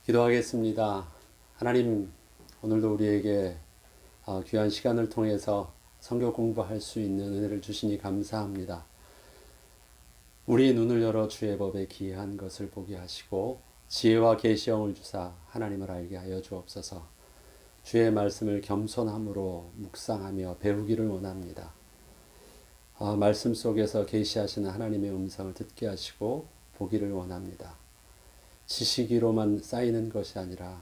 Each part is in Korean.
기도하겠습니다. 하나님, 오늘도 우리에게 귀한 시간을 통해서 성경 공부할 수 있는 은혜를 주시니 감사합니다. 우리의 눈을 열어 주의 법에 기이한 것을 보게 하시고 지혜와 계시형을 주사 하나님을 알게 하여 주옵소서. 주의 말씀을 겸손함으로 묵상하며 배우기를 원합니다. 말씀 속에서 계시하시는 하나님의 음성을 듣게 하시고 보기를 원합니다. 지식으로만 쌓이는 것이 아니라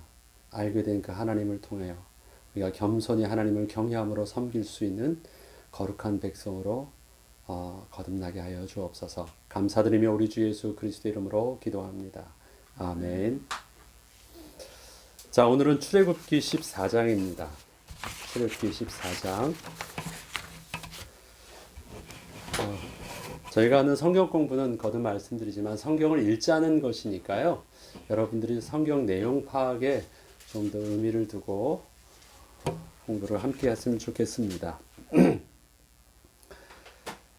알게 된 그 하나님을 통하여 우리가 겸손히 하나님을 경외함으로 섬길 수 있는 거룩한 백성으로 거듭나게 하여 주옵소서. 감사드리며 우리 주 예수 그리스도 이름으로 기도합니다. 아멘. 자, 오늘은 출애굽기 14장입니다. 출애굽기 14장. 저희가 하는 성경 공부는 거듭 말씀드리지만 성경을 읽자는 것이니까요. 여러분들이 성경 내용 파악에 좀 더 의미를 두고 공부를 함께 했으면 좋겠습니다.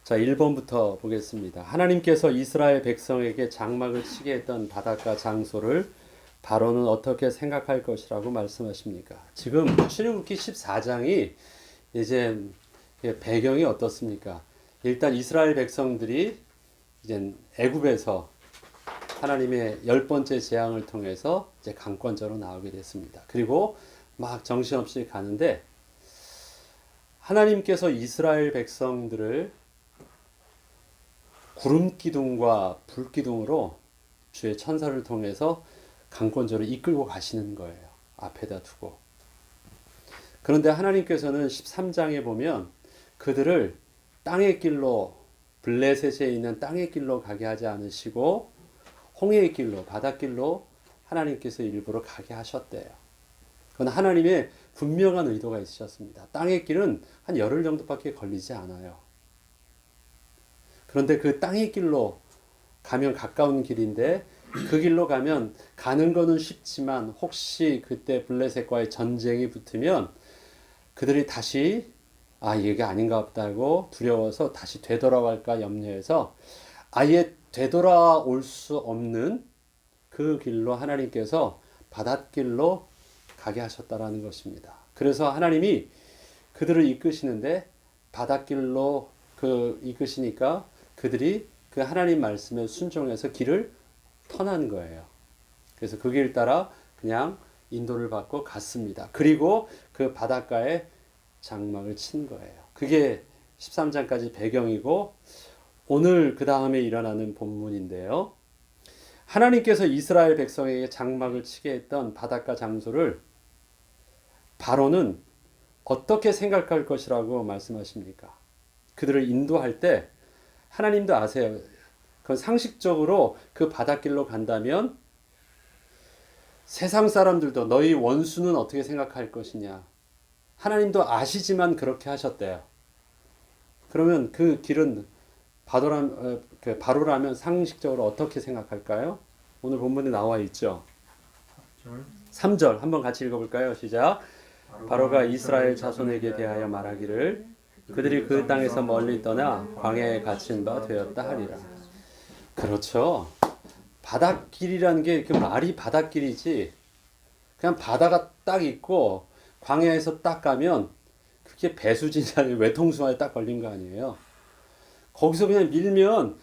자, 1번부터 보겠습니다. 하나님께서 이스라엘 백성에게 장막을 치게 했던 바닷가 장소를 바로는 어떻게 생각할 것이라고 말씀하십니까? 지금 출애굽기 14장이 이제 배경이 어떻습니까? 일단 이스라엘 백성들이 이제 애굽에서 하나님의 10번째 재앙을 통해서 이제 강권자로 나오게 됐습니다. 그리고 막 정신없이 가는데 하나님께서 이스라엘 백성들을 구름 기둥과 불 기둥으로 주의 천사를 통해서 강권자로 이끌고 가시는 거예요. 앞에다 두고. 그런데 하나님께서는 13장에 보면 그들을 땅의 길로, 블레셋에 있는 땅의 길로 가게 하지 않으시고 홍해의 길로, 바닷길로 하나님께서 일부러 가게 하셨대요. 그건 하나님의 분명한 의도가 있으셨습니다. 땅의 길은 한 열흘 정도밖에 걸리지 않아요. 그런데 그 땅의 길로 가면 가까운 길인데 그 길로 가면 가는 거는 쉽지만 혹시 그때 블레셋과의 전쟁이 붙으면 그들이 다시 이게 아닌가 보다 하고 두려워서 다시 되돌아갈까 염려해서 아예 되돌아올 수 없는 그 길로 하나님께서 바닷길로 가게 하셨다라는 것입니다. 그래서 하나님이 그들을 이끄시는데 바닷길로 이끄시니까 그들이 그 하나님 말씀에 순종해서 길을 터난 거예요. 그래서 그 길 따라 그냥 인도를 받고 갔습니다. 그리고 그 바닷가에 장막을 친 거예요. 그게 13장까지 배경이고 오늘 그 다음에 일어나는 본문인데요. 하나님께서 이스라엘 백성에게 장막을 치게 했던 바닷가 장소를 바로는 어떻게 생각할 것이라고 말씀하십니까? 그들을 인도할 때 하나님도 아세요. 그건 상식적으로 그 바닷길로 간다면 세상 사람들도 너희 원수는 어떻게 생각할 것이냐. 하나님도 아시지만 그렇게 하셨대요. 그러면 그 길은 바로라면 상식적으로 어떻게 생각할까요? 오늘 본문에 나와 있죠. 3절 한번 같이 읽어볼까요? 시작. 바로가 이스라엘 자손에게 대하여 말하기를 그들이 그 땅에서 멀리 떠나 광야에 갇힌 바 되었다 하리라. 그렇죠. 바닷길이라는 게 그 말이 바닷길이지 그냥 바다가 딱 있고 광야에서 딱 가면 그게 배수진이 외통수 안에 딱 걸린 거 아니에요. 거기서 그냥 밀면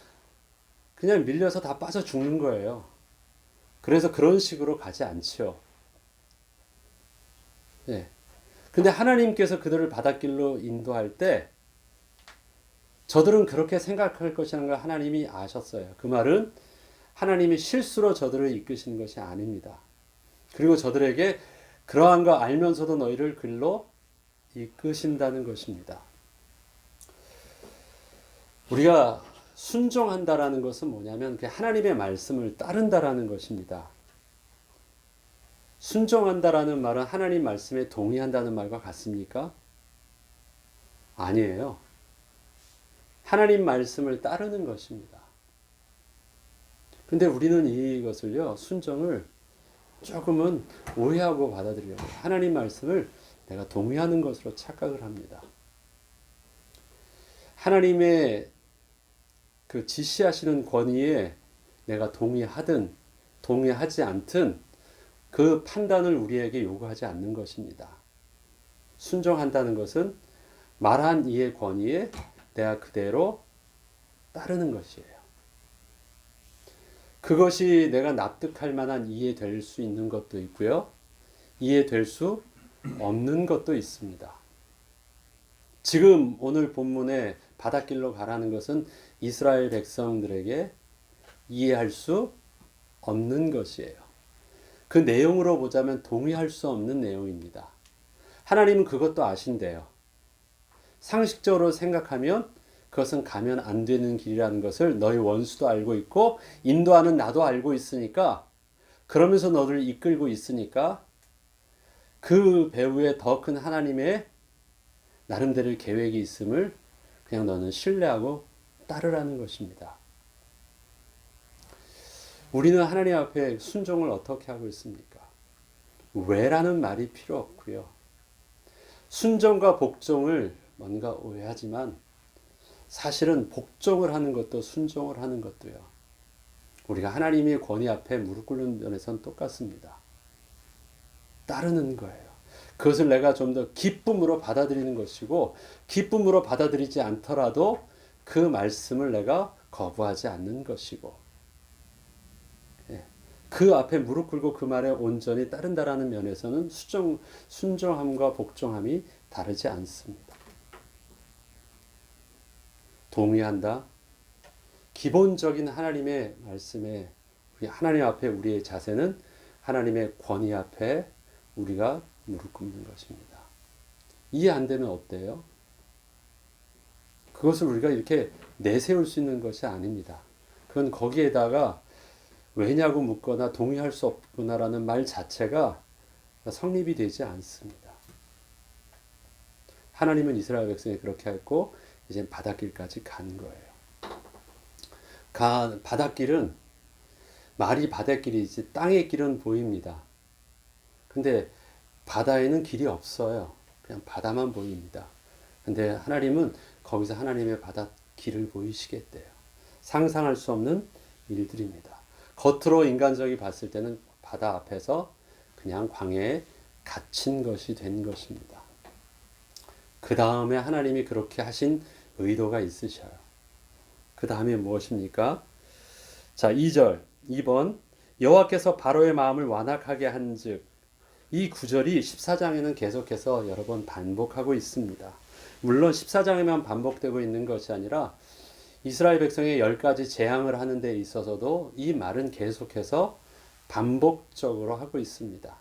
그냥 밀려서 다 빠져 죽는 거예요. 그래서 그런 식으로 가지 않죠. 네. 근데 하나님께서 그들을 바닷길로 인도할 때 저들은 그렇게 생각할 것이라는 걸 하나님이 아셨어요. 그 말은 하나님이 실수로 저들을 이끄시는 것이 아닙니다. 그리고 저들에게 그러한 거 알면서도 너희를 길로 이끄신다는 것입니다. 우리가 순종한다라는 것은 뭐냐면 하나님의 말씀을 따른다라는 것입니다. 순종한다라는 말은 하나님 말씀에 동의한다는 말과 같습니까? 아니에요. 하나님 말씀을 따르는 것입니다. 근데 우리는 이것을요, 순종을 조금은 오해하고 받아들여요. 하나님 말씀을 내가 동의하는 것으로 착각을 합니다. 하나님의 그 지시하시는 권위에 내가 동의하든 동의하지 않든 그 판단을 우리에게 요구하지 않는 것입니다. 순종한다는 것은 말한 이의 권위에 내가 그대로 따르는 것이에요. 그것이 내가 납득할 만한 이해될 수 있는 것도 있고요. 이해될 수 없는 것도 있습니다. 지금 오늘 본문에 바닷길로 가라는 것은 이스라엘 백성들에게 이해할 수 없는 것이에요. 그 내용으로 보자면 동의할 수 없는 내용입니다. 하나님은 그것도 아신대요. 상식적으로 생각하면 그것은 가면 안 되는 길이라는 것을 너희 원수도 알고 있고 인도하는 나도 알고 있으니까, 그러면서 너를 이끌고 있으니까 그 배후에 더 큰 하나님의 나름대로 계획이 있음을 그냥 너는 신뢰하고 따르라는 것입니다. 우리는 하나님 앞에 순종을 어떻게 하고 있습니까? 왜라는 말이 필요 없고요. 순종과 복종을 뭔가 오해하지만 사실은 복종을 하는 것도 순종을 하는 것도요. 우리가 하나님의 권위 앞에 무릎 꿇는 면에서는 똑같습니다. 따르는 거예요. 그것을 내가 좀 더 기쁨으로 받아들이는 것이고, 기쁨으로 받아들이지 않더라도 그 말씀을 내가 거부하지 않는 것이고, 그 앞에 무릎 꿇고 그 말에 온전히 따른다라는 면에서는 순종함과 복종함이 다르지 않습니다. 동의한다. 기본적인 하나님의 말씀에 하나님 앞에 우리의 자세는 하나님의 권위 앞에 우리가 무릎 꿇는 것입니다. 이해 안 되면 어때요? 그것을 우리가 이렇게 내세울 수 있는 것이 아닙니다. 그건 거기에다가 왜냐고 묻거나 동의할 수 없구나라는 말 자체가 성립이 되지 않습니다. 하나님은 이스라엘 백성이 그렇게 했고 이제 바닷길까지 간 거예요. 바닷길은 말이 바닷길이지 땅의 길은 보입니다. 근데 바다에는 길이 없어요. 그냥 바다만 보입니다. 근데 하나님은 거기서 하나님의 바닷길을 보이시겠대요. 상상할 수 없는 일들입니다. 겉으로 인간적이 봤을 때는 바다 앞에서 그냥 광야에 갇힌 것이 된 것입니다. 그 다음에 하나님이 그렇게 하신 의도가 있으셔요. 그 다음에 무엇입니까? 자, 2절, 2번. 여호와께서 바로의 마음을 완악하게 한즉, 이 구절이 14장에는 계속해서 여러 번 반복하고 있습니다. 물론 14장에만 반복되고 있는 것이 아니라 이스라엘 백성의 10가지 재앙을 하는 데 있어서도 이 말은 계속해서 반복적으로 하고 있습니다.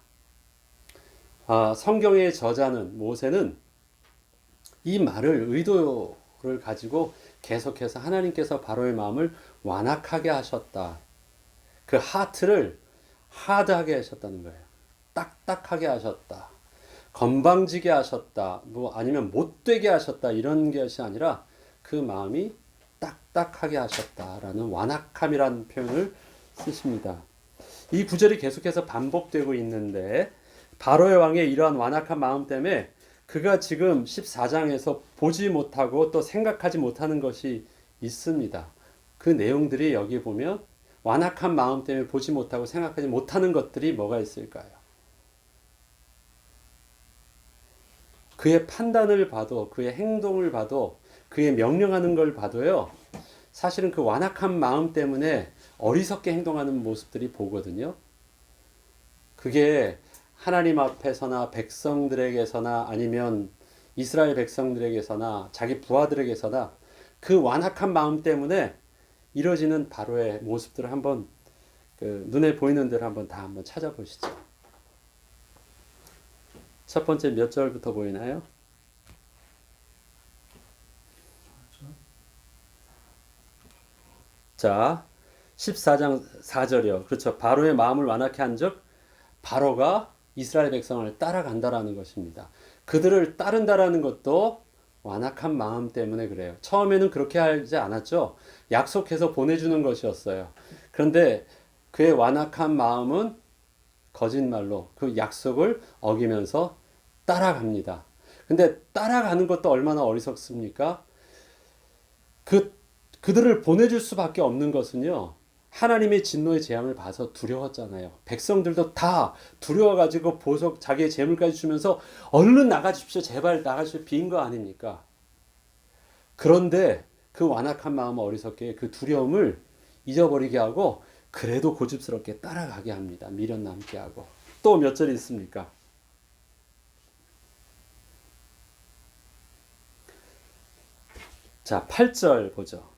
성경의 저자는 모세는 이 말을 의도를 가지고 계속해서 하나님께서 바로의 마음을 완악하게 하셨다. 그 하트를 하드하게 하셨다는 거예요. 딱딱하게 하셨다. 건방지게 하셨다. 아니면 못되게 하셨다. 이런 것이 아니라 그 마음이 딱딱하게 하셨다라는 완악함이라는 표현을 쓰십니다. 이 구절이 계속해서 반복되고 있는데 바로의 왕의 이러한 완악한 마음 때문에 그가 지금 14장에서 보지 못하고 또 생각하지 못하는 것이 있습니다. 그 내용들이 여기 보면 완악한 마음 때문에 보지 못하고 생각하지 못하는 것들이 뭐가 있을까요? 그의 판단을 봐도, 그의 행동을 봐도, 그의 명령하는 걸 봐도요, 사실은 그 완악한 마음 때문에 어리석게 행동하는 모습들이 보거든요. 그게 하나님 앞에서나 백성들에게서나 아니면 이스라엘 백성들에게서나 자기 부하들에게서나 그 완악한 마음 때문에 이뤄지는 바로의 모습들을 한번 눈에 보이는 대로 한번 다 한번 찾아보시죠. 첫 번째 몇 절부터 보이나요? 자, 14장 4절이요. 그렇죠. 바로의 마음을 완악해 한즉 바로가 이스라엘 백성을 따라간다라는 것입니다. 그들을 따른다라는 것도 완악한 마음 때문에 그래요. 처음에는 그렇게 하지 않았죠. 약속해서 보내주는 것이었어요. 그런데 그의 완악한 마음은 거짓말로 그 약속을 어기면서 따라갑니다. 근데 따라가는 것도 얼마나 어리석습니까? 그들을 보내줄 수밖에 없는 것은요. 하나님의 진노의 재앙을 봐서 두려웠잖아요. 백성들도 다 두려워가지고 보석 자기의 재물까지 주면서 얼른 나가십시오. 제발 나가십시오. 비인 거 아닙니까? 그런데 그 완악한 마음 어리석게 그 두려움을 잊어버리게 하고 그래도 고집스럽게 따라가게 합니다. 미련 남게 하고. 또 몇 절이 있습니까? 자, 8절 보죠.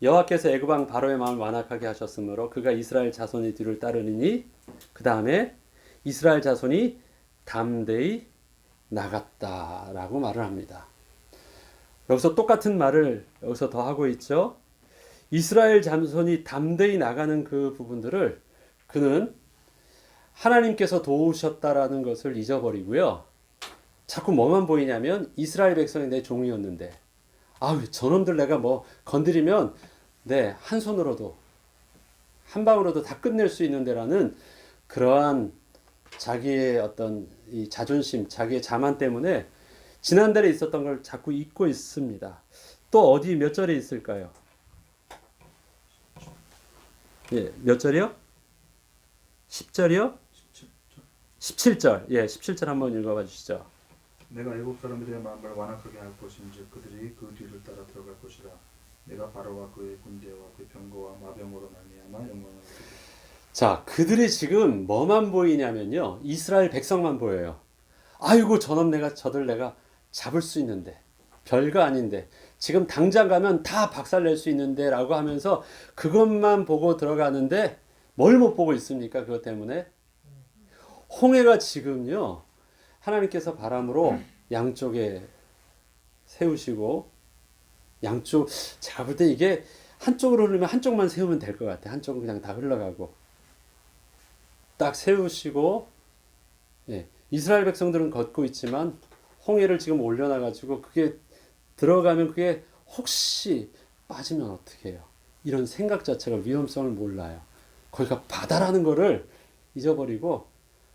여호와께서 애굽 왕 바로의 마음을 완악하게 하셨으므로 그가 이스라엘 자손의 뒤를 따르니 그 다음에 이스라엘 자손이 담대히 나갔다라고 말을 합니다. 여기서 똑같은 말을 여기서 더 하고 있죠. 이스라엘 자손이 담대히 나가는 그 부분들을 그는 하나님께서 도우셨다라는 것을 잊어버리고요. 자꾸 뭐만 보이냐면 이스라엘 백성이 내 종이었는데 아우 저놈들 내가 뭐 건드리면 네, 한 손으로도 한 방으로도 다 끝낼 수 있는데라는 그러한 자기의 어떤 이 자존심, 자기의 자만 때문에 지난달에 있었던 걸 자꾸 잊고 있습니다. 또 어디 몇 절에 있을까요? 예, 몇 절이요? 10절이요? 17절. 예, 17절 한번 읽어봐 주시죠. 내가 애굽 사람들의 마음을 완악하게 할 것인즉 그들이 그 뒤를 따라 들어갈 것이라. 내가 바로와 그의 군대와 그 병거와 마병으로 말미암아 영광을 얻으리라. 자, 그들이 지금 뭐만 보이냐면요. 이스라엘 백성만 보여요. 아이고 저들 내가 잡을 수 있는데 별거 아닌데 지금 당장 가면 다 박살낼 수 있는데 라고 하면서 그것만 보고 들어가는데 뭘 못 보고 있습니까? 그것 때문에 홍해가 지금요 하나님께서 바람으로 양쪽에 세우시고 양쪽 제가 볼 때 이게 한쪽으로 흐르면 한쪽만 세우면 될 것 같아. 한쪽은 그냥 다 흘러가고 딱 세우시고 예, 이스라엘 백성들은 걷고 있지만 홍해를 지금 올려놔가지고 그게 들어가면 그게 혹시 빠지면 어떻게 해요? 이런 생각 자체가 위험성을 몰라요. 거기가 바다라는 거를 잊어버리고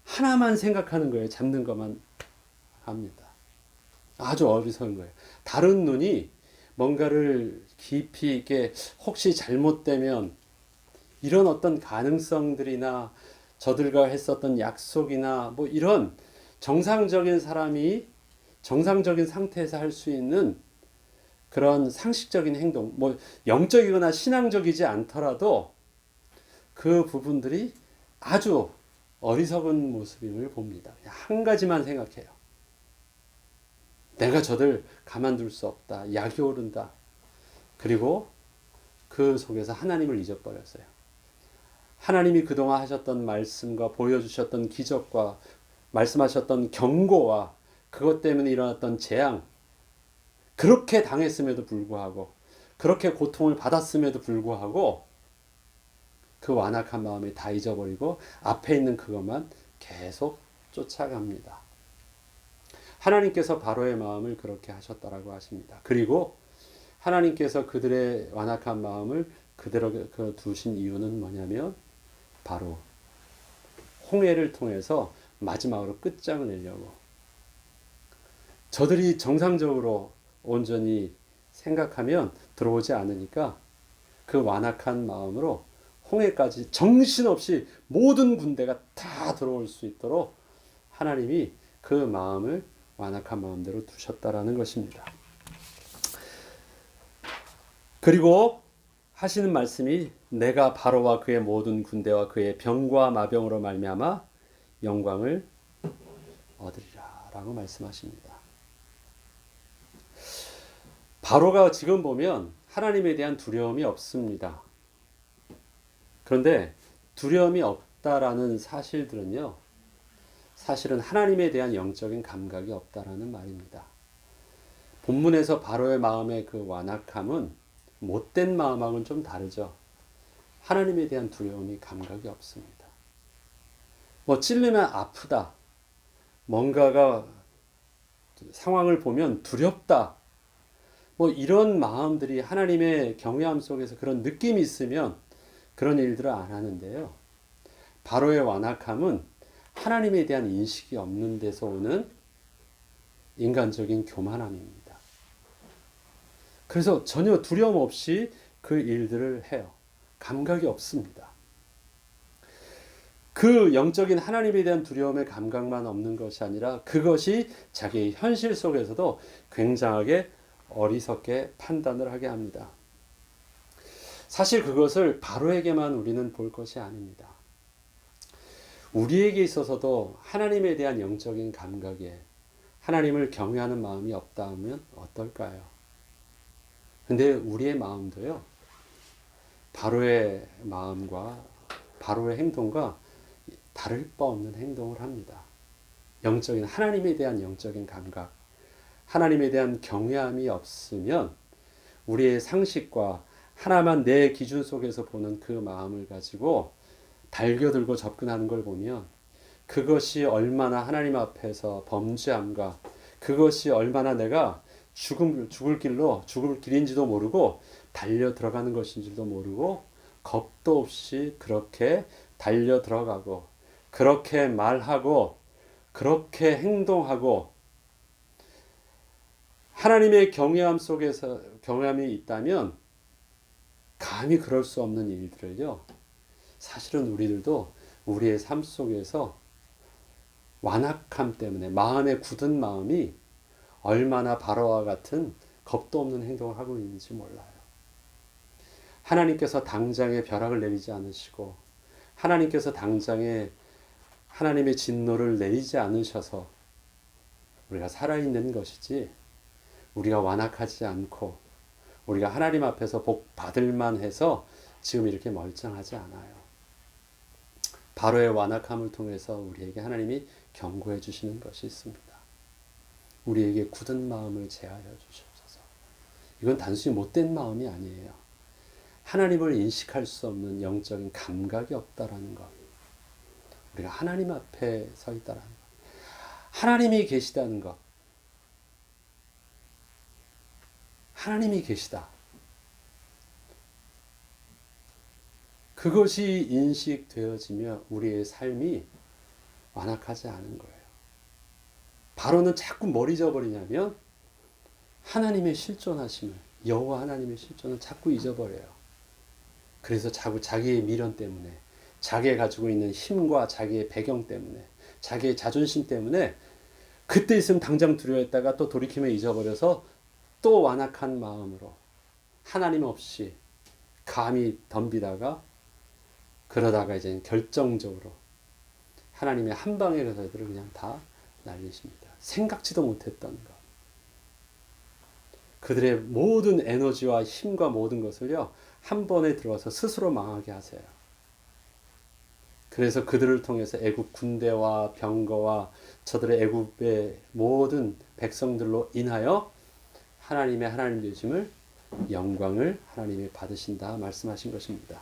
하나만 생각하는 거예요. 잡는 것만 합니다. 아주 어리석은 거예요. 다른 눈이 뭔가를 깊이 있게 혹시 잘못되면 이런 어떤 가능성들이나 저들과 했었던 약속이나 뭐 이런 정상적인 사람이 정상적인 상태에서 할 수 있는 그런 상식적인 행동, 뭐 영적이거나 신앙적이지 않더라도 그 부분들이 아주 어리석은 모습임을 봅니다. 한 가지만 생각해요. 내가 저들 가만둘 수 없다. 약이 오른다. 그리고 그 속에서 하나님을 잊어버렸어요. 하나님이 그동안 하셨던 말씀과 보여주셨던 기적과 말씀하셨던 경고와 그것 때문에 일어났던 재앙, 그렇게 당했음에도 불구하고 그렇게 고통을 받았음에도 불구하고 그 완악한 마음을 다 잊어버리고 앞에 있는 그것만 계속 쫓아갑니다. 하나님께서 바로의 마음을 그렇게 하셨다라고 하십니다. 그리고 하나님께서 그들의 완악한 마음을 그대로 두신 이유는 뭐냐면 바로 홍해를 통해서 마지막으로 끝장을 내려고 저들이 정상적으로 온전히 생각하면 들어오지 않으니까 그 완악한 마음으로 홍해까지 정신없이 모든 군대가 다 들어올 수 있도록 하나님이 그 마음을 완악한 마음대로 두셨다라는 것입니다. 그리고 하시는 말씀이 내가 바로와 그의 모든 군대와 그의 병과 마병으로 말미암아 영광을 얻으리라 라고 말씀하십니다. 바로가 지금 보면 하나님에 대한 두려움이 없습니다. 그런데 두려움이 없다라는 사실들은요, 사실은 하나님에 대한 영적인 감각이 없다라는 말입니다. 본문에서 바로의 마음의 그 완악함은 못된 마음하고는 좀 다르죠. 하나님에 대한 두려움이 감각이 없습니다. 뭐 찔리면 아프다. 뭔가가 상황을 보면 두렵다. 뭐 이런 마음들이 하나님의 경외함 속에서 그런 느낌이 있으면 그런 일들을 안 하는데요. 바로의 완악함은 하나님에 대한 인식이 없는 데서 오는 인간적인 교만함입니다. 그래서 전혀 두려움 없이 그 일들을 해요. 감각이 없습니다. 그 영적인 하나님에 대한 두려움의 감각만 없는 것이 아니라 그것이 자기의 현실 속에서도 굉장하게 어리석게 판단을 하게 합니다. 사실 그것을 바로에게만 우리는 볼 것이 아닙니다. 우리에게 있어서도 하나님에 대한 영적인 감각에 하나님을 경외하는 마음이 없다 하면 어떨까요? 근데 우리의 마음도요, 바로의 마음과 바로의 행동과 다를 바 없는 행동을 합니다. 영적인 하나님에 대한 영적인 감각, 하나님에 대한 경외함이 없으면 우리의 상식과 하나만 내 기준 속에서 보는 그 마음을 가지고 달겨들고 접근하는 걸 보면 그것이 얼마나 하나님 앞에서 범죄함과 그것이 얼마나 내가 죽을 길인지도 모르고 달려 들어가는 것인지도 모르고 겁도 없이 그렇게 달려 들어가고 그렇게 말하고 그렇게 행동하고 하나님의 경외함이 있다면 감히 그럴 수 없는 일들을요, 사실은 우리들도 우리의 삶 속에서 완악함 때문에 마음의 굳은 마음이 얼마나 바로와 같은 겁도 없는 행동을 하고 있는지 몰라요. 하나님께서 당장에 벼락을 내리지 않으시고 하나님께서 당장에 하나님의 진노를 내리지 않으셔서 우리가 살아있는 것이지, 우리가 완악하지 않고 우리가 하나님 앞에서 복 받을만 해서 지금 이렇게 멀쩡하지 않아요. 바로의 완악함을 통해서 우리에게 하나님이 경고해 주시는 것이 있습니다. 우리에게 굳은 마음을 제하여 주시옵소서. 이건 단순히 못된 마음이 아니에요. 하나님을 인식할 수 없는 영적인 감각이 없다라는 것. 우리가 하나님 앞에 서 있다라는 것. 하나님이 계시다는 것. 하나님이 계시다. 그것이 인식되어지며 우리의 삶이 완악하지 않은 거예요. 바로는 자꾸 뭘 잊어버리냐면 하나님의 실존하심을, 여호와 하나님의 실존을 자꾸 잊어버려요. 그래서 자꾸 자기의 미련 때문에, 자기가 가지고 있는 힘과 자기의 배경 때문에, 자기의 자존심 때문에 그때 있으면 당장 두려워했다가 또 돌이키면 잊어버려서 또 완악한 마음으로 하나님 없이 감히 덤비다가 그러다가 이제 결정적으로 하나님의 한 방의 그들을 그냥 다 날리십니다. 생각지도 못했던 것. 그들의 모든 에너지와 힘과 모든 것을요, 한 번에 들어와서 스스로 망하게 하세요. 그래서 그들을 통해서 애굽 군대와 병거와 저들의 애굽의 모든 백성들로 인하여 하나님의 하나님 되심을, 영광을 하나님이 받으신다 말씀하신 것입니다.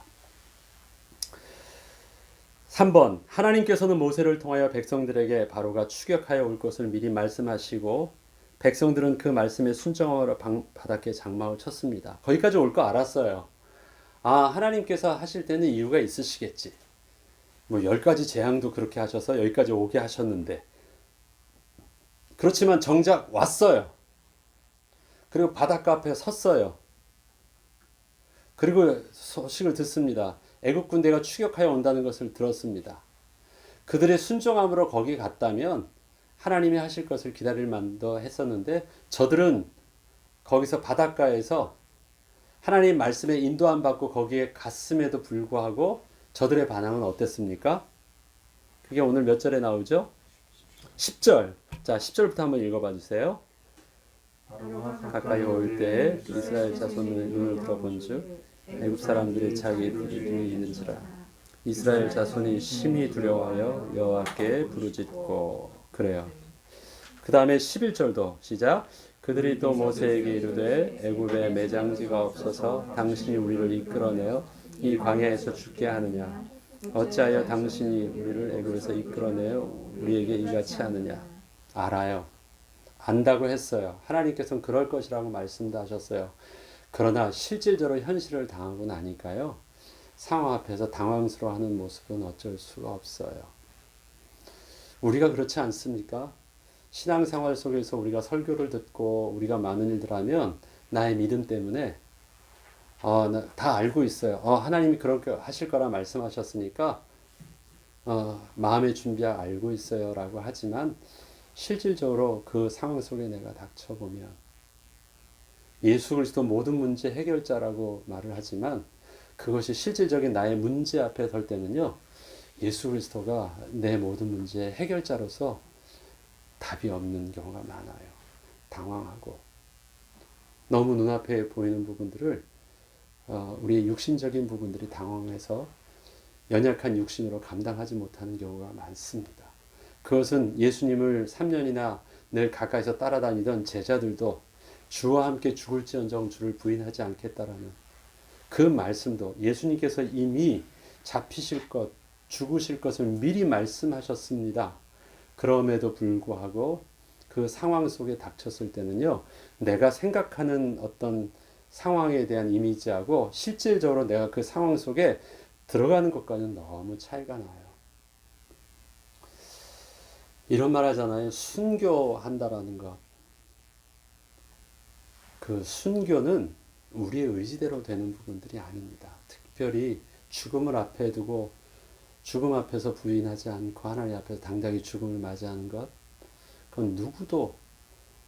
3번, 하나님께서는 모세를 통하여 백성들에게 바로가 추격하여 올 것을 미리 말씀하시고 백성들은 그 말씀에 순종하러 바닷가에 장막을 쳤습니다. 거기까지 올 거 알았어요. 하나님께서 하실 때는 이유가 있으시겠지. 10가지 재앙도 그렇게 하셔서 여기까지 오게 하셨는데, 그렇지만 정작 왔어요. 그리고 바닷가 앞에 섰어요. 그리고 소식을 듣습니다. 애굽 군대가 추격하여 온다는 것을 들었습니다. 그들의 순종함으로 거기 갔다면 하나님이 하실 것을 기다릴 만도 했었는데, 저들은 거기서 바닷가에서 하나님 말씀에 인도함 받고 거기에 갔음에도 불구하고 저들의 반응은 어땠습니까? 그게 오늘 몇 절에 나오죠? 10절. 자, 10절부터 한번 읽어봐 주세요. 가까이 올 때 이스라엘 자손의 눈을 들어본즉 애굽 사람들이 자기 부르짖음이 있는지라. 이스라엘 자손이 심히 두려워하여 여호와께 부르짖고. 그래요. 그 다음에 11절도 시작. 그들이 또 모세에게 이르되 애굽에 매장지가 없어서 당신이 우리를 이끌어내어 이 광야에서 죽게 하느냐. 어찌하여 당신이 우리를 애굽에서 이끌어내어 우리에게 이같이 하느냐. 알아요. 안다고 했어요. 하나님께서는 그럴 것이라고 말씀도 하셨어요. 그러나 실질적으로 현실을 당하고 나니까요, 상황 앞에서 당황스러워하는 모습은 어쩔 수가 없어요. 우리가 그렇지 않습니까? 신앙생활 속에서 우리가 설교를 듣고 우리가 많은 일들 하면 나의 믿음 때문에 다 알고 있어요. 하나님이 그렇게 하실 거라 말씀하셨으니까 마음의 준비 알고 있어요라고 하지만 실질적으로 그 상황 속에 내가 닥쳐보면 예수 그리스도 모든 문제 해결자라고 말을 하지만 그것이 실질적인 나의 문제 앞에 설 때는요, 예수 그리스도가 내 모든 문제의 해결자로서 답이 없는 경우가 많아요. 당황하고 너무 눈앞에 보이는 부분들을 우리의 육신적인 부분들이 당황해서 연약한 육신으로 감당하지 못하는 경우가 많습니다. 그것은 예수님을 3년이나 늘 가까이서 따라다니던 제자들도 주와 함께 죽을지언정 주를 부인하지 않겠다라는 그 말씀도 예수님께서 이미 잡히실 것, 죽으실 것을 미리 말씀하셨습니다. 그럼에도 불구하고 그 상황 속에 닥쳤을 때는요, 내가 생각하는 어떤 상황에 대한 이미지하고 실질적으로 내가 그 상황 속에 들어가는 것과는 너무 차이가 나요. 이런 말 하잖아요. 순교한다라는 것. 그 순교는 우리의 의지대로 되는 부분들이 아닙니다. 특별히 죽음을 앞에 두고 죽음 앞에서 부인하지 않고 하나님 앞에서 당당히 죽음을 맞이하는 것, 그건 누구도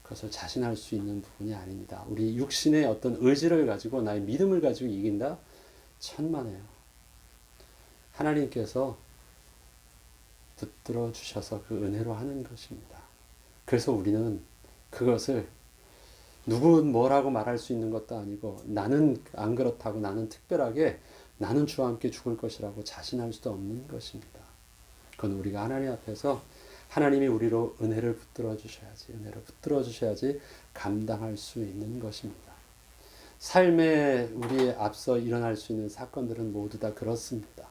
그것을 자신할 수 있는 부분이 아닙니다. 우리 육신의 어떤 의지를 가지고 나의 믿음을 가지고 이긴다? 천만에요. 하나님께서 붙들어 주셔서 그 은혜로 하는 것입니다. 그래서 우리는 그것을 누군 뭐라고 말할 수 있는 것도 아니고 나는 안 그렇다고 나는 특별하게 나는 주와 함께 죽을 것이라고 자신할 수도 없는 것입니다. 그건 우리가 하나님 앞에서 하나님이 우리로 은혜를 붙들어 주셔야지 감당할 수 있는 것입니다. 삶에 우리의 앞서 일어날 수 있는 사건들은 모두 다 그렇습니다.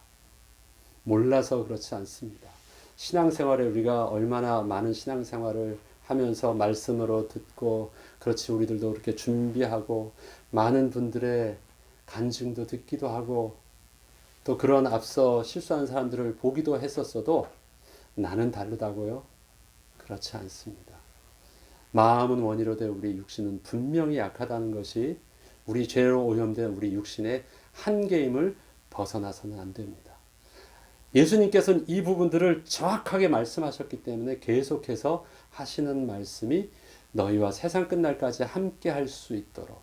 몰라서 그렇지 않습니다. 신앙생활에 우리가 얼마나 많은 신앙생활을 하면서 말씀으로 듣고 그렇지 우리들도 그렇게 준비하고 많은 분들의 간증도 듣기도 하고 또 그런 앞서 실수한 사람들을 보기도 했었어도 나는 다르다고요? 그렇지 않습니다. 마음은 원이로 되 우리 육신은 분명히 약하다는 것이 우리 죄로 오염된 우리 육신의 한계임을 벗어나서는 안 됩니다. 예수님께서는 이 부분들을 정확하게 말씀하셨기 때문에 계속해서 하시는 말씀이 너희와 세상 끝날까지 함께 할 수 있도록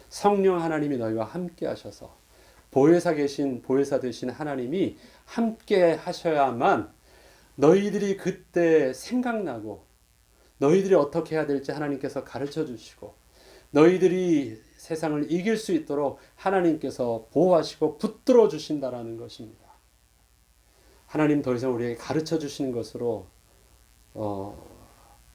성령 하나님이 너희와 함께 하셔서 보혜사 되신 하나님이 함께 하셔야만 너희들이 그때 생각나고 너희들이 어떻게 해야 될지 하나님께서 가르쳐 주시고 너희들이 세상을 이길 수 있도록 하나님께서 보호하시고 붙들어 주신다라는 것입니다. 하나님 더 이상 우리에게 가르쳐 주시는 것으로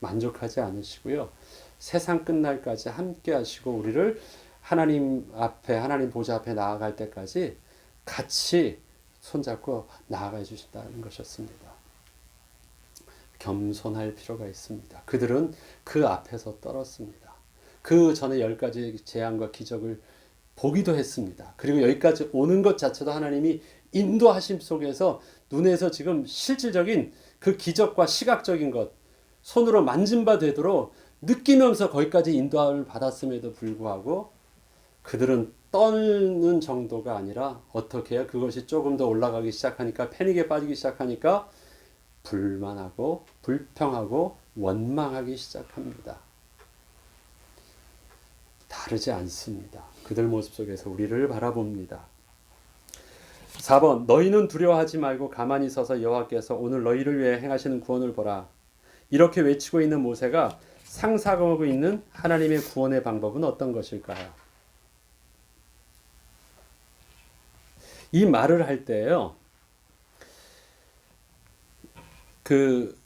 만족하지 않으시고요. 세상 끝날까지 함께 하시고 우리를 하나님 앞에 하나님 보좌 앞에 나아갈 때까지 같이 손잡고 나아가 주신다는 것이었습니다. 겸손할 필요가 있습니다. 그들은 그 앞에서 떨었습니다. 그 전에 10가지 재앙과 기적을 보기도 했습니다. 그리고 여기까지 오는 것 자체도 하나님이 인도하심 속에서 눈에서 지금 실질적인 그 기적과 시각적인 것 손으로 만진 바 되도록 느끼면서 거기까지 인도함을 받았음에도 불구하고 그들은 떠는 정도가 아니라 어떻게 해요? 그것이 조금 더 올라가기 시작하니까 패닉에 빠지기 시작하니까 불만하고 불평하고 원망하기 시작합니다. 다르지 않습니다. 그들 모습 속에서 우리를 바라봅니다. 4번 너희는 두려워하지 말고 가만히 서서 여호와께서 오늘 너희를 위해 행하시는 구원을 보라. 이렇게 외치고 있는 모세가 상상하고 있는 하나님의 구원의 방법은 어떤 것일까요? 이 말을 할 때요. 그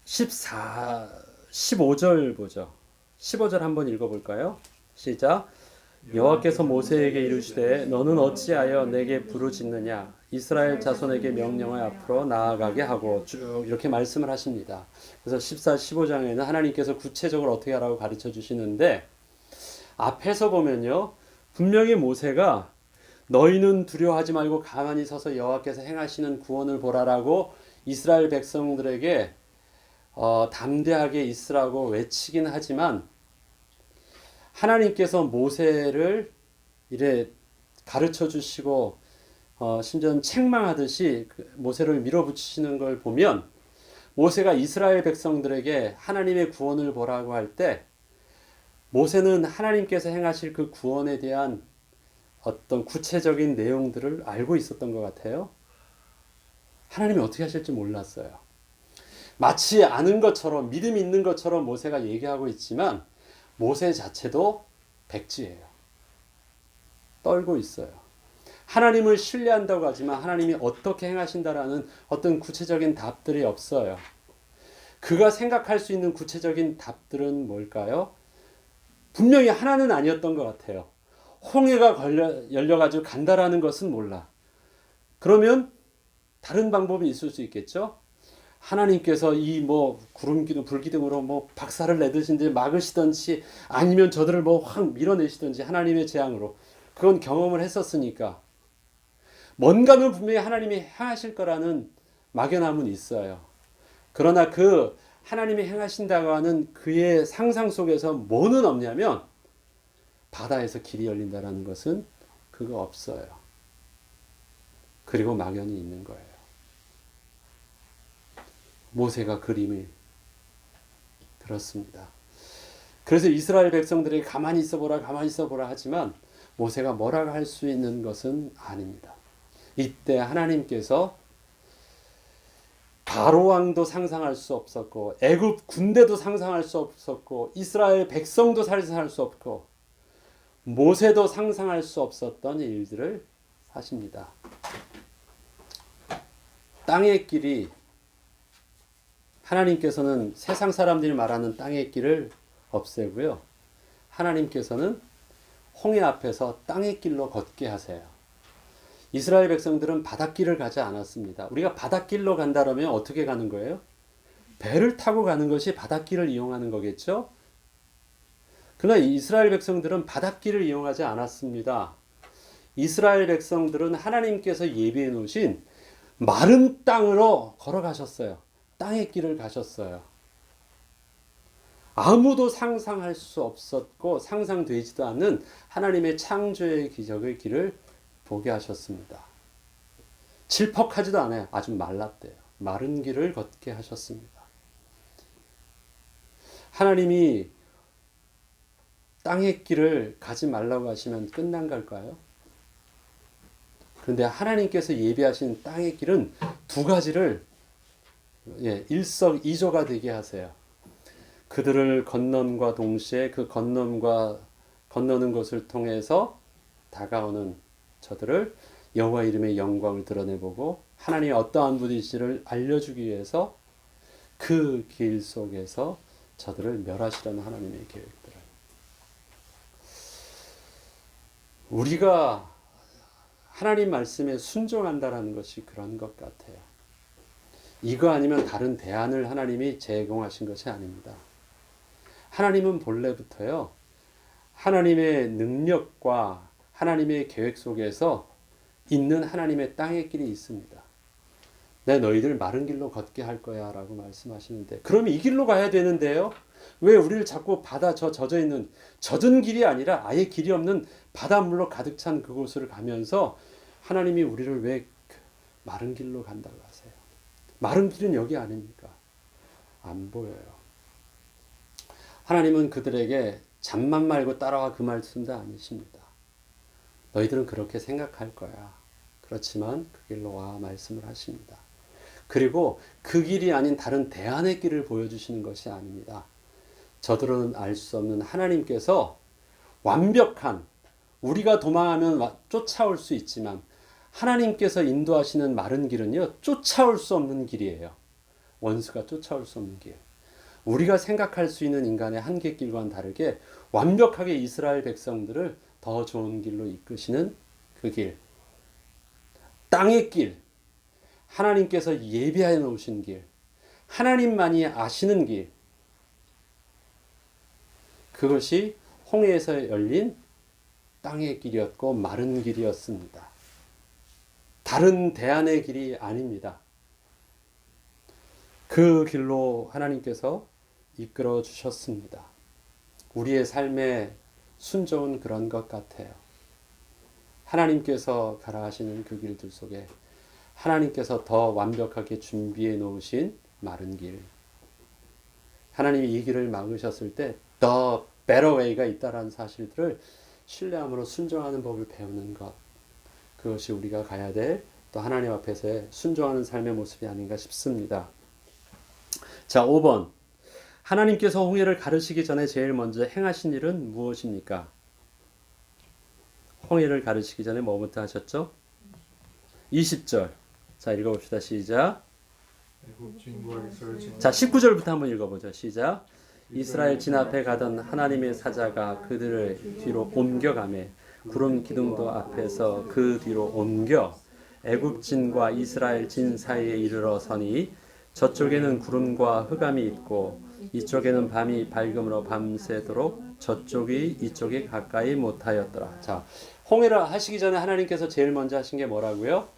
15절 보죠. 15절 한번 읽어볼까요? 시작. 여호와께서 모세에게 이르시되 너는 어찌하여 내게 부르짖느냐 이스라엘 자손에게 명령을 앞으로 나아가게 하고 쭉 이렇게 말씀을 하십니다. 그래서 14, 15장에는 하나님께서 구체적으로 어떻게 하라고 가르쳐 주시는데 앞에서 보면요. 분명히 모세가 너희는 두려워하지 말고 가만히 서서 여호와께서 행하시는 구원을 보라라고 이스라엘 백성들에게 담대하게 있으라고 외치긴 하지만 하나님께서 모세를 이래 가르쳐 주시고 심지어는 책망하듯이 모세를 밀어붙이시는 걸 보면 모세가 이스라엘 백성들에게 하나님의 구원을 보라고 할 때 모세는 하나님께서 행하실 그 구원에 대한 어떤 구체적인 내용들을 알고 있었던 것 같아요. 하나님이 어떻게 하실지 몰랐어요. 마치 아는 것처럼 믿음 있는 것처럼 모세가 얘기하고 있지만 모세 자체도 백지예요. 떨고 있어요. 하나님을 신뢰한다고 하지만 하나님이 어떻게 행하신다라는 어떤 구체적인 답들이 없어요. 그가 생각할 수 있는 구체적인 답들은 뭘까요? 분명히 하나는 아니었던 것 같아요. 홍해가 열려가지고 간다라는 것은 몰라. 그러면 다른 방법이 있을 수 있겠죠? 하나님께서 이 구름기둥 불기둥으로 박살을 내듯이 막으시든지 아니면 저들을 확 밀어내시든지 하나님의 재앙으로 그건 경험을 했었으니까 뭔가는 분명히 하나님이 행하실 거라는 막연함은 있어요. 그러나 그 하나님이 행하신다고 하는 그의 상상 속에서 뭐는 없냐면 바다에서 길이 열린다라는 것은 그거 없어요. 그리고 막연히 있는 거예요. 모세가 그림을 들었습니다. 그래서 이스라엘 백성들이 가만히 있어보라 가만히 있어보라 하지만 모세가 뭐라고 할 수 있는 것은 아닙니다. 이때 하나님께서 바로 왕도 상상할 수 없었고 애굽 군대도 상상할 수 없었고 이스라엘 백성도 상상할 수 없고 모세도 상상할 수 없었던 일들을 하십니다. 땅의 길이 하나님께서는 세상 사람들이 말하는 땅의 길을 없애고요. 하나님께서는 홍해 앞에서 땅의 길로 걷게 하세요. 이스라엘 백성들은 바닷길을 가지 않았습니다. 우리가 바닷길로 간다면 어떻게 가는 거예요? 배를 타고 가는 것이 바닷길을 이용하는 거겠죠? 그러나 이스라엘 백성들은 바닷길을 이용하지 않았습니다. 이스라엘 백성들은 하나님께서 예비해 놓으신 마른 땅으로 걸어가셨어요. 땅의 길을 가셨어요. 아무도 상상할 수 없었고 상상되지도 않는 하나님의 창조의 기적의 길을 보게 하셨습니다. 질퍽하지도 않아요. 아주 말랐대요. 마른 길을 걷게 하셨습니다. 하나님이 땅의 길을 가지 말라고 하시면 끝난 걸까요? 그런데 하나님께서 예비하신 땅의 길은 두 가지를 일석이조가 되게 하세요. 그들을 건넌과 동시에 그 건너는 것을 통해서 다가오는 저들을 여호와 이름의 영광을 드러내보고 하나님의 어떠한 분이신지를 알려주기 위해서 그 길 속에서 저들을 멸하시려는 하나님의 계획들을 우리가 하나님 말씀에 순종한다라는 것이 그런 것 같아요. 이거 아니면 다른 대안을 하나님이 제공하신 것이 아닙니다. 하나님은 본래부터요. 하나님의 능력과 하나님의 계획 속에서 있는 하나님의 땅의 길이 있습니다. 내 너희들 마른 길로 걷게 할 거야 라고 말씀하시는데 그러면 이 길로 가야 되는데요. 왜 우리를 자꾸 바다 젖어 있는 젖은 길이 아니라 아예 길이 없는 바닷물로 가득 찬 그곳을 가면서 하나님이 우리를 왜 마른 길로 간다고 하세요? 마른 길은 여기 아닙니까? 안 보여요. 하나님은 그들에게 잠만 말고 따라와 그 말씀도 아니십니다. 너희들은 그렇게 생각할 거야. 그렇지만 그 길로 와 말씀을 하십니다. 그리고 그 길이 아닌 다른 대안의 길을 보여주시는 것이 아닙니다. 저들은 알 수 없는 하나님께서 완벽한 우리가 도망하면 쫓아올 수 있지만 하나님께서 인도하시는 마른 길은요. 쫓아올 수 없는 길이에요. 원수가 쫓아올 수 없는 길. 우리가 생각할 수 있는 인간의 한계길과는 다르게 완벽하게 이스라엘 백성들을 더 좋은 길로 이끄시는 그 길. 땅의 길. 하나님께서 예비해 놓으신 길. 하나님만이 아시는 길. 그것이 홍해에서 열린 땅의 길이었고 마른 길이었습니다. 다른 대안의 길이 아닙니다. 그 길로 하나님께서 이끌어 주셨습니다. 우리의 삶의 순종은 그런 것 같아요. 하나님께서 가라 하시는 그 길들 속에 하나님께서 더 완벽하게 준비해 놓으신 마른 길, 하나님이 이 길을 막으셨을 때 the better way가 있다라는 사실들을 신뢰함으로 순종하는 법을 배우는 것, 그것이 우리가 가야 될 또 하나님 앞에서의 순종하는 삶의 모습이 아닌가 싶습니다. 자, 5번. 하나님께서 홍해를 가르시기 전에 제일 먼저 행하신 일은 무엇입니까? 홍해를 가르시기 전에 뭐부터 하셨죠? 20절. 자, 읽어봅시다. 시작. 애굽진과 이스라엘 진 자, 19절부터 한번 읽어보죠. 시작. 이스라엘 진 앞에 가던 하나님의 사자가 그들을 뒤로 옮겨가매 구름 기둥도 앞에서 그 뒤로 옮겨 애굽진과 이스라엘 진 사이에 이르러 서니 저쪽에는 구름과 흑암이 있고 이쪽에는 밤이 밝음으로 밤새도록 저쪽이 이쪽에 가까이 못하였더라. 자, 홍해를 하시기 전에 하나님께서 제일 먼저 하신 게 뭐라고요?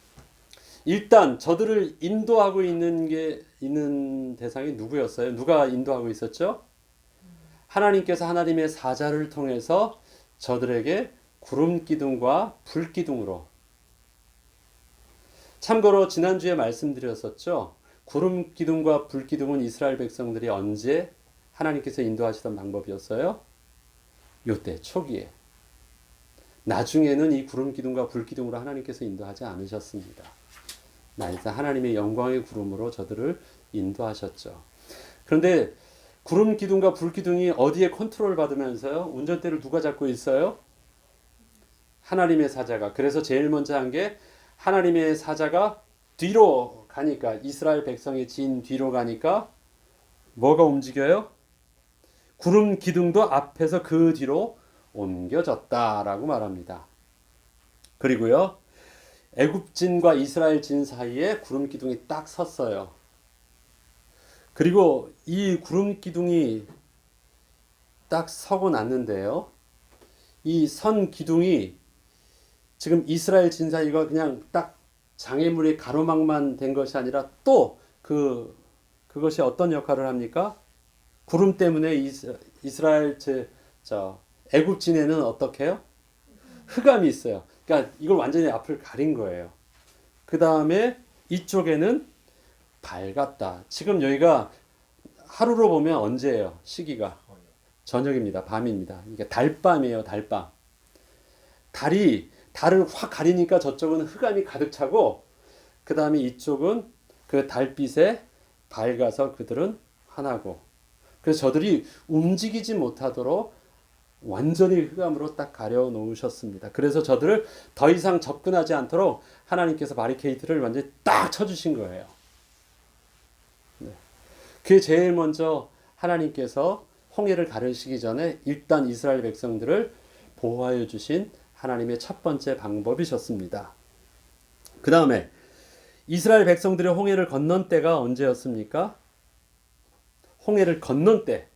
일단 저들을 인도하고 있는 대상이 누구였어요? 누가 인도하고 있었죠? 하나님께서 하나님의 사자를 통해서 저들에게 구름 기둥과 불 기둥으로. 참고로 지난주에 말씀드렸었죠. 구름 기둥과 불 기둥은 이스라엘 백성들이 언제 하나님께서 인도하시던 방법이었어요? 요때 초기에. 나중에는 이 구름 기둥과 불 기둥으로 하나님께서 인도하지 않으셨습니다. 일단 하나님의 영광의 구름으로 저들을 인도하셨죠. 그런데 구름 기둥과 불 기둥이 어디에 컨트롤 받으면서요? 운전대를 누가 잡고 있어요? 하나님의 사자가. 그래서 제일 먼저 한 게 하나님의 사자가 뒤로 가니까, 이스라엘 백성의 진 뒤로 가니까 뭐가 움직여요? 구름 기둥도 앞에서 그 뒤로 옮겨졌다라고 말합니다. 그리고요, 애굽진과 이스라엘 진 사이에 구름 기둥이 딱 섰어요. 그리고 이 구름 기둥이 딱 서고 났는데요, 이 선 기둥이 지금 이스라엘 진 사이가 그냥 딱 장애물의 가로막만 된 것이 아니라 또 그것이 어떤 역할을 합니까? 구름 때문에 이스라엘 애굽진에는 어떻게 해요? 흑암이 있어요. 그러니까 이걸 완전히 앞을 가린 거예요. 그 다음에 이쪽에는 밝았다. 지금 여기가 하루로 보면 언제예요? 시기가 저녁입니다. 밤입니다. 이게 달밤이에요. 달밤. 달을 확 가리니까 저쪽은 흑암이 가득 차고, 그 다음에 이쪽은 그 달빛에 밝아서 그들은 하나고, 그래서 저들이 움직이지 못하도록 완전히 흑암으로 딱 가려 놓으셨습니다. 그래서 저들을 더 이상 접근하지 않도록 하나님께서 바리케이트를 완전히 딱 쳐주신 거예요. 네. 그게 제일 먼저 하나님께서 홍해를 가르시기 전에 일단 이스라엘 백성들을 보호하여 주신 하나님의 첫 번째 방법이셨습니다. 그 다음에 이스라엘 백성들의 홍해를 건넌 때가 언제였습니까? 홍해를 건넌 때.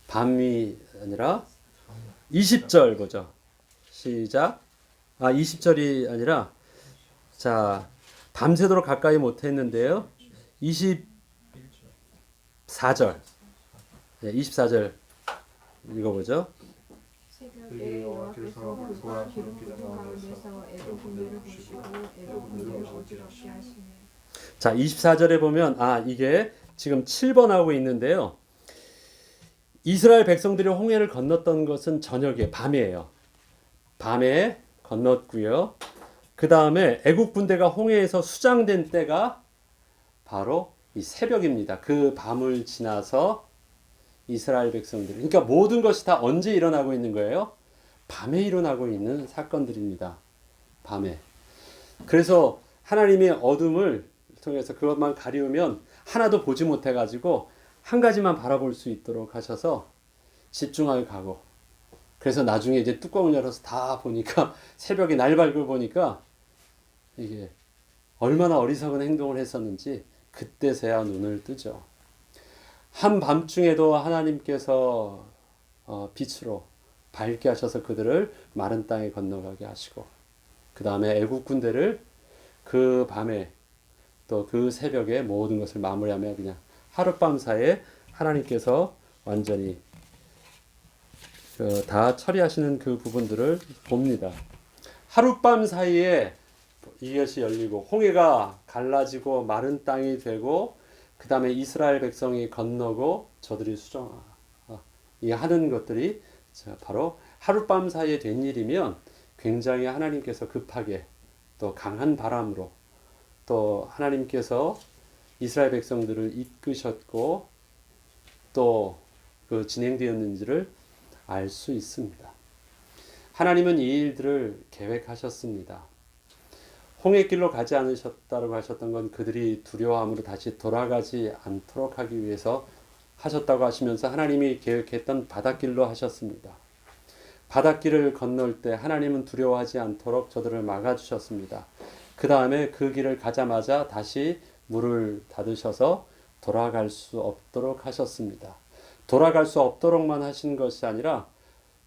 밤이 아니라 20절 보죠. 시작. 20절이 아니라, 자, 밤새도록 가까이 못했는데요. 24절. 네, 24절 읽어보죠. 그의 여호와께서 그와 구름 기둥 가운데서 애굽 군대를 보시고 애굽 군대를 어지럽게 하시네. 자, 24절에 보면 이게 지금 7번하고 있는데요. 이스라엘 백성들이 홍해를 건넜던 것은 저녁에, 밤이에요. 밤에 건넜고요. 그 다음에 애국 군대가 홍해에서 수장된 때가 바로 이 새벽입니다. 그 밤을 지나서 이스라엘 백성들, 그러니까 모든 것이 다 언제 일어나고 있는 거예요? 밤에 일어나고 있는 사건들입니다. 밤에. 그래서 하나님의 어둠을 통해서 그것만 가리우면 하나도 보지 못해가지고 한 가지만 바라볼 수 있도록 하셔서 집중하게 가고, 그래서 나중에 이제 뚜껑을 열어서 다 보니까 새벽에 날 밝을 보니까 이게 얼마나 어리석은 행동을 했었는지 그때서야 눈을 뜨죠. 한밤중에도 하나님께서 빛으로 밝게 하셔서 그들을 마른 땅에 건너가게 하시고, 그 다음에 애국 군대를 그 밤에 또 그 새벽에 모든 것을 마무리하며 그냥 하룻밤 사이에 하나님께서 완전히 다 처리하시는 그 부분들을 봅니다. 하룻밤 사이에 이것이 열리고 홍해가 갈라지고 마른 땅이 되고 그 다음에 이스라엘 백성이 건너고 저들이 이 하는 것들이 바로 하룻밤 사이에 된 일이면 굉장히 하나님께서 급하게 또 강한 바람으로 또 하나님께서 이스라엘 백성들을 이끄셨고 또 그 진행되었는지를 알 수 있습니다. 하나님은 이 일들을 계획하셨습니다. 홍해길로 가지 않으셨다고 하셨던 건 그들이 두려워함으로 다시 돌아가지 않도록 하기 위해서 하셨다고 하시면서 하나님이 계획했던 바닷길로 하셨습니다. 바닷길을 건널 때 하나님은 두려워하지 않도록 저들을 막아주셨습니다. 그 다음에 그 길을 가자마자 다시 문을 닫으셔서 돌아갈 수 없도록 하셨습니다. 돌아갈 수 없도록만 하신 것이 아니라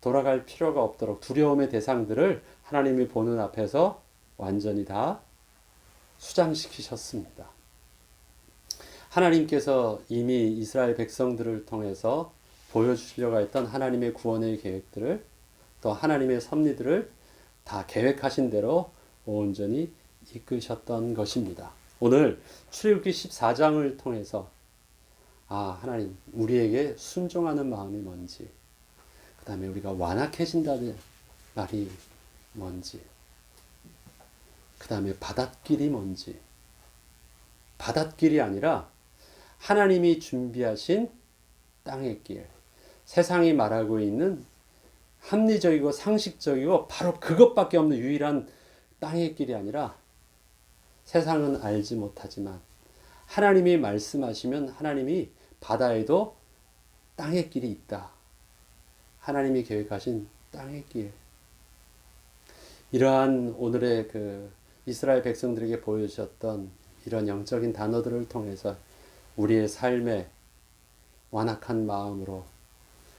돌아갈 필요가 없도록 두려움의 대상들을 하나님이 보는 앞에서 완전히 다 수장시키셨습니다. 하나님께서 이미 이스라엘 백성들을 통해서 보여주시려고 했던 하나님의 구원의 계획들을 또 하나님의 섭리들을 다 계획하신 대로 온전히 이끄셨던 것입니다. 오늘 출애굽기 14장을 통해서 하나님 우리에게 순종하는 마음이 뭔지 그 다음에 우리가 완악해진다는 말이 뭔지 그 다음에 바닷길이 뭔지 바닷길이 아니라 하나님이 준비하신 땅의 길 세상이 말하고 있는 합리적이고 상식적이고 바로 그것밖에 없는 유일한 땅의 길이 아니라 세상은 알지 못하지만 하나님이 말씀하시면 하나님이 바다에도 땅의 길이 있다. 하나님이 계획하신 땅의 길. 이러한 오늘의 그 이스라엘 백성들에게 보여주셨던 이런 영적인 단어들을 통해서 우리의 삶에 완악한 마음으로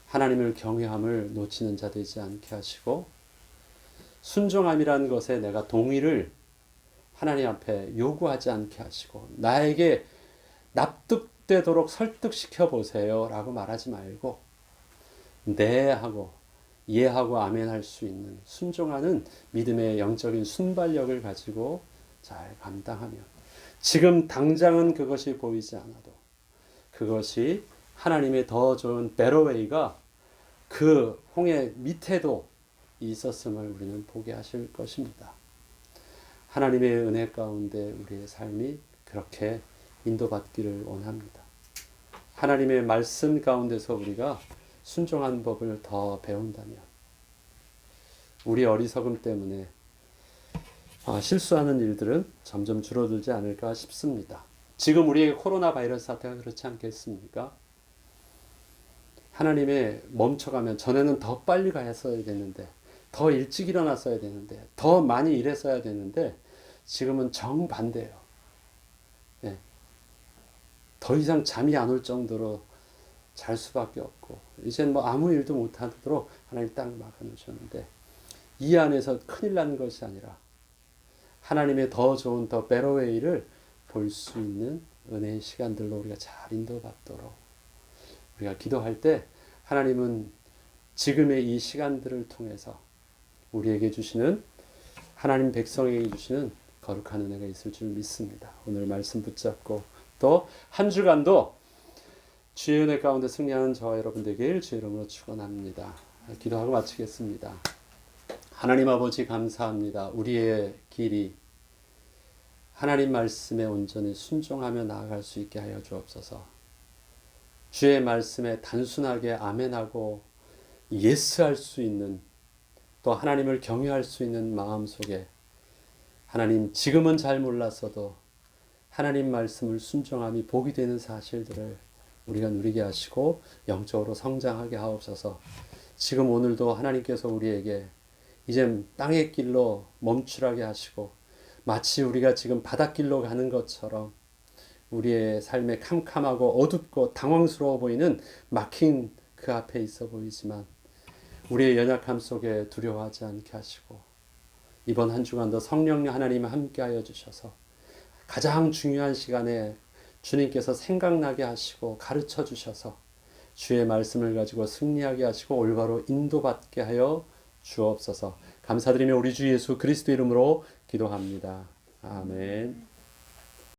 하나님을 경외함을 놓치는 자 되지 않게 하시고 순종함이라는 것에 내가 동의를 하나님 앞에 요구하지 않게 하시고 나에게 납득되도록 설득시켜 보세요 라고 말하지 말고 네 하고 이해하고 아멘 할 수 있는 순종하는 믿음의 영적인 순발력을 가지고 잘 감당하며 지금 당장은 그것이 보이지 않아도 그것이 하나님의 더 좋은 베러웨이가 그 홍해 밑에도 있었음을 우리는 보게 하실 것입니다. 하나님의 은혜 가운데 우리의 삶이 그렇게 인도받기를 원합니다. 하나님의 말씀 가운데서 우리가 순종한 법을 더 배운다면 우리 어리석음 때문에 실수하는 일들은 점점 줄어들지 않을까 싶습니다. 지금 우리의 코로나 바이러스 사태가 그렇지 않겠습니까? 하나님의 멈춰가면 전에는 더 빨리 갔어야 되는데 더 일찍 일어났어야 되는데 더 많이 일했어야 되는데 지금은 정반대예요. 네. 더 이상 잠이 안 올 정도로 잘 수밖에 없고 이젠 뭐 아무 일도 못하도록 하나님 딱 막아놓으셨는데 이 안에서 큰일 난 것이 아니라 하나님의 더 좋은 더 베러웨이를 볼 수 있는 은혜의 시간들로 우리가 잘 인도받도록 우리가 기도할 때 하나님은 지금의 이 시간들을 통해서 우리에게 주시는 하나님 백성에게 주시는 거룩한 은혜가 있을 줄 믿습니다. 오늘 말씀 붙잡고 또 한 주간도 주의 은혜 가운데 승리하는 저와 여러분 되길 주의 이름으로 축원합니다. 기도하고 마치겠습니다. 하나님 아버지 감사합니다. 우리의 길이 하나님 말씀에 온전히 순종하며 나아갈 수 있게 하여 주옵소서. 주의 말씀에 단순하게 아멘하고 예스할 수 있는 또 하나님을 경외할 수 있는 마음 속에 하나님 지금은 잘 몰랐어도 하나님 말씀을 순종함이 복이 되는 사실들을 우리가 누리게 하시고 영적으로 성장하게 하옵소서. 지금 오늘도 하나님께서 우리에게 이제 땅의 길로 멈추라게 하시고 마치 우리가 지금 바닷길로 가는 것처럼 우리의 삶에 캄캄하고 어둡고 당황스러워 보이는 막힌 그 앞에 있어 보이지만 우리의 연약함 속에 두려워하지 않게 하시고 이번 한 주간도 성령님 하나님 함께하여 주셔서 가장 중요한 시간에 주님께서 생각나게 하시고 가르쳐 주셔서 주의 말씀을 가지고 승리하게 하시고 올바로 인도받게 하여 주옵소서. 감사드리며 우리 주 예수 그리스도 이름으로 기도합니다. 아멘.